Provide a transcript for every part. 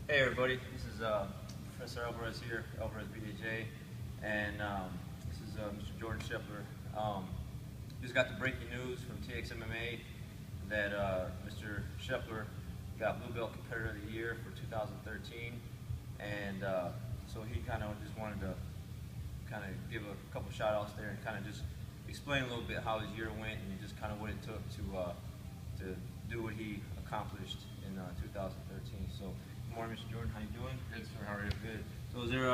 Hey everybody, this is Professor Alvarez here, Alvarez BJJ, and this is Mr. Jordan Shepler. Just got the breaking news from TXMMA that Mr. Shepler got Blue Belt Competitor of the Year for 2013, and so he kind of just wanted to kind of give a couple shout outs there and kind of just explain a little bit how his year went and just kind of what it took to do what he accomplished in 2013. So, good morning, Mr. Jordan. How you doing? Good, sir. How are you? Good. So, is there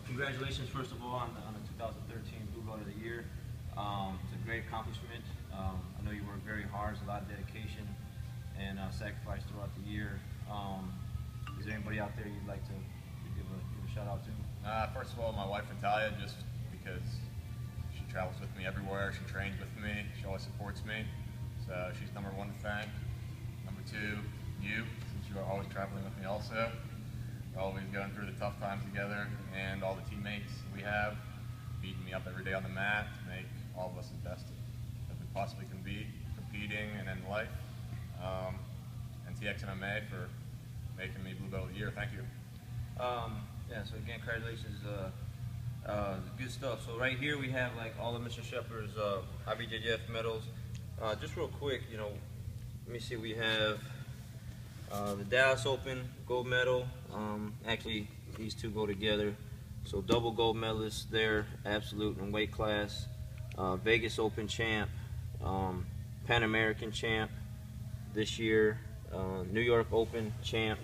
congratulations first of all on the 2013 Blue Belt of the Year. It's a great accomplishment. I know you worked very hard. There's a lot of dedication and sacrifice throughout the year. Is there anybody out there you'd like to give a shout out to? First of all, my wife Natalia, just because she travels with me everywhere, she trains with me, she always supports me, so she's number one to thank. Number two, you, since you are always traveling with me also. We're always going through the tough times together, and all the teammates we have beating me up every day on the mat to make all of us as best as we possibly can be, competing and in life. And TXMMA for making me Blue Belt of the Year. Thank you. Yeah, so again, congratulations, good stuff. So right here we have like all of Mr. Shepler's IBJJF medals. Just real quick, let me see, we have the Dallas Open gold medal. Actually, these two go together. So double gold medalists there, absolute and weight class. Vegas Open champ, Pan American champ this year, New York Open champ.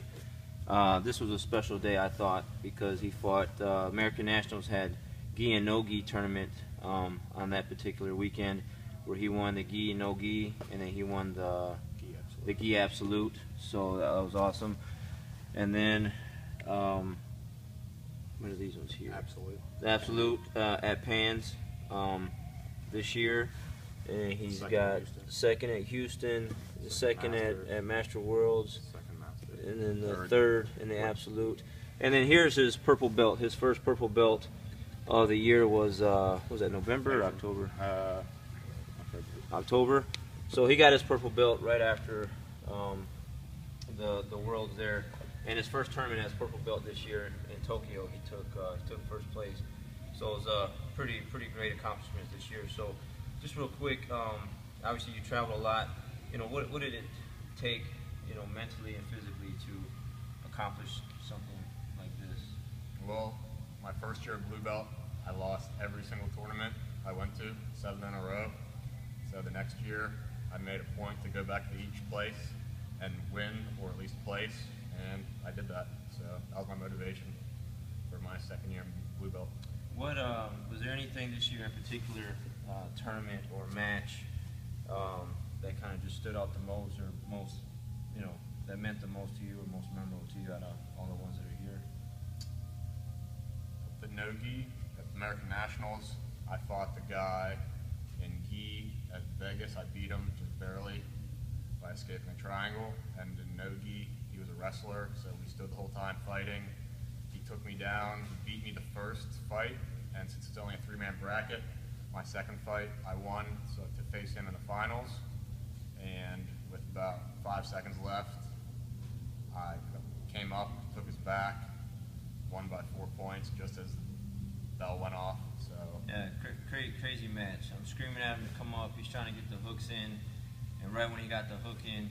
This was a special day, I thought, because he fought American Nationals had gi and no gi tournament on that particular weekend, where he won the gi and no gi, and then he won the gi absolute. So that was awesome. And then what are these ones here? Absolute. The absolute at Pans this year, and he's got second at Houston, the second at Master Worlds, and then the third in the absolute. And then here's his purple belt. His first purple belt of the year was that November or October? October. So he got his purple belt right after the Worlds there. And his first tournament as purple belt this year in Tokyo, he took first place. So it was a pretty great accomplishment this year. So just real quick, obviously you travel a lot. What did it take, mentally and physically to accomplish something like this? Well, my first year of Blue Belt, I lost every single tournament I went to, 7 in a row. So the next year, I made a point to go back to each place and win, or at least place, and I did that. So that was my motivation for my second year in Blue Belt. What was there anything this year in particular, tournament or match, that kind of just stood out the most, or most, that meant the most to you, or most memorable to you out of all the ones that are here? The no-gi at the American Nationals, I fought the guy in gi at Vegas. I beat him just barely by escaping a triangle. And in no-gi, he was a wrestler, so we stood the whole time fighting. He took me down, he beat me the first fight, and since it's only a 3-man bracket, my second fight I won, so to face him in the finals. And with about 5 seconds left, I came up, took his back, won by 4 points just as the bell went off. So yeah, crazy match. I'm screaming at him to come up. He's trying to get the hooks in, and right when he got the hook in,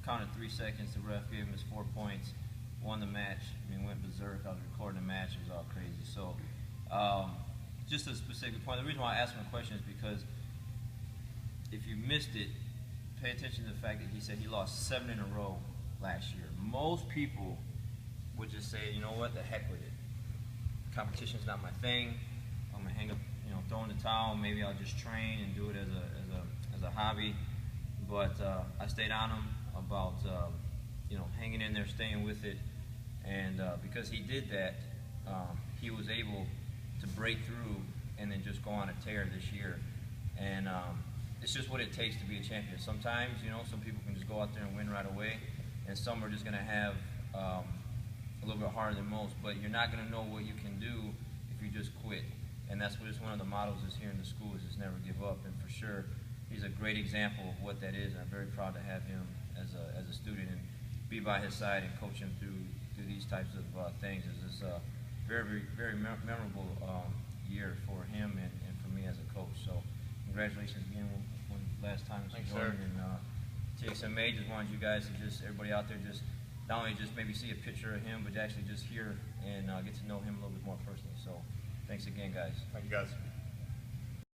counted 3 seconds. The ref gave him his 4 points, won the match. Went berserk. I was recording the match. It was all crazy. So just a specific point. The reason why I asked him the question is because if you missed it, pay attention to the fact that he said he lost 7 in a row last year. Most people would just say, you know what, the heck with it. Competition's not my thing. I'm gonna hang up, throw in the towel. Maybe I'll just train and do it as a hobby. But I stayed on him about hanging in there, staying with it, and because he did that, he was able to break through and then just go on a tear this year. And it's just what it takes to be a champion. Sometimes, some people can just go out there and win right away, and some are just going to have a little bit harder than most, but you're not going to know what you can do if you just quit. And that's what one of the models is here in the school, is just never give up. And for sure, he's a great example of what that is, and I'm very proud to have him as a student and be by his side and coach him through through these types of things. It's just a very memorable year for him and for me as a coach. So congratulations again one last time, Mr. Jordan. And TXMMA just wanted you guys to everybody out there not only maybe see a picture of him, but actually just hear and get to know him a little bit more personally. So thanks again, guys. Thank you, guys.